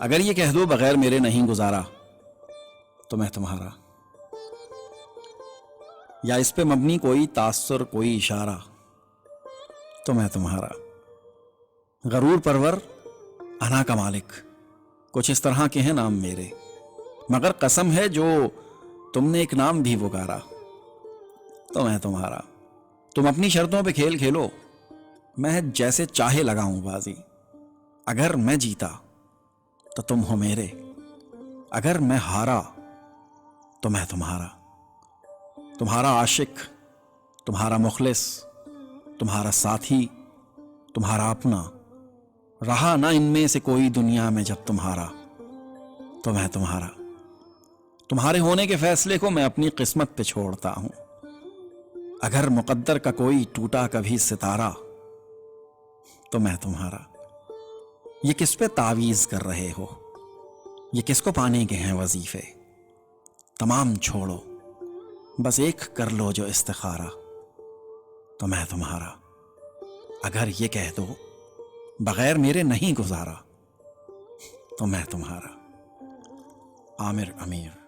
اگر یہ کہہ دو بغیر میرے نہیں گزارا تو میں تمہارا، یا اس پہ مبنی کوئی تاثر کوئی اشارہ تو میں تمہارا، غرور پرور انا کا مالک، کچھ اس طرح کے ہیں نام میرے، مگر قسم ہے جو تم نے ایک نام بھی پکارا تو میں تمہارا۔ تم اپنی شرطوں پہ کھیل کھیلو، میں جیسے چاہے لگاؤں بازی، اگر میں جیتا تو تم ہو میرے، اگر میں ہارا تو میں تمہارا، تمہارا عاشق، تمہارا مخلص، تمہارا ساتھی، تمہارا اپنا، رہا نہ ان میں سے کوئی دنیا میں جب تمہارا تو میں تمہارا۔ تمہارے ہونے کے فیصلے کو میں اپنی قسمت پہ چھوڑتا ہوں، اگر مقدر کا کوئی ٹوٹا کبھی ستارہ تو میں تمہارا۔ یہ کس پہ تعویذ کر رہے ہو، یہ کس کو پانے کے ہیں وظیفے، تمام چھوڑو بس ایک کر لو جو استخارہ تو میں تمہارا۔ اگر یہ کہہ دو بغیر میرے نہیں گزارا تو میں تمہارا۔ عامر امیر۔